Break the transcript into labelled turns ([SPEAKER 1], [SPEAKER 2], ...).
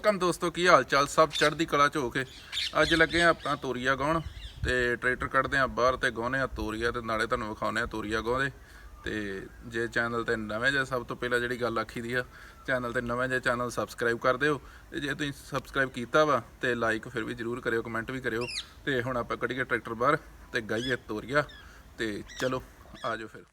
[SPEAKER 1] Welcome दोस्तों, की हाल चाल सब चढ़ती कला च हो के अज लगे अपना तोरिया गाउन तो ट्रैक्टर कढ़ते हैं बाहर तो गाने तोरिया तो नाले तुहानूं विखाउने तोरिया गाउंदे। तो जे चैनल ते नवें जे सब तो पहला जी गल आखी दी आ, चैनल ते नवें जे चैनल सबसक्राइब कर दिओ, जे तुसीं सबसक्राइब किया वा तो लाइक फिर भी जरूर करियो, कमेंट भी करियो। तो हुण आपां कढ़ीए ट्रैक्टर बाहर तो गाइए तोरिया। तो चलो आ जाओ फिर।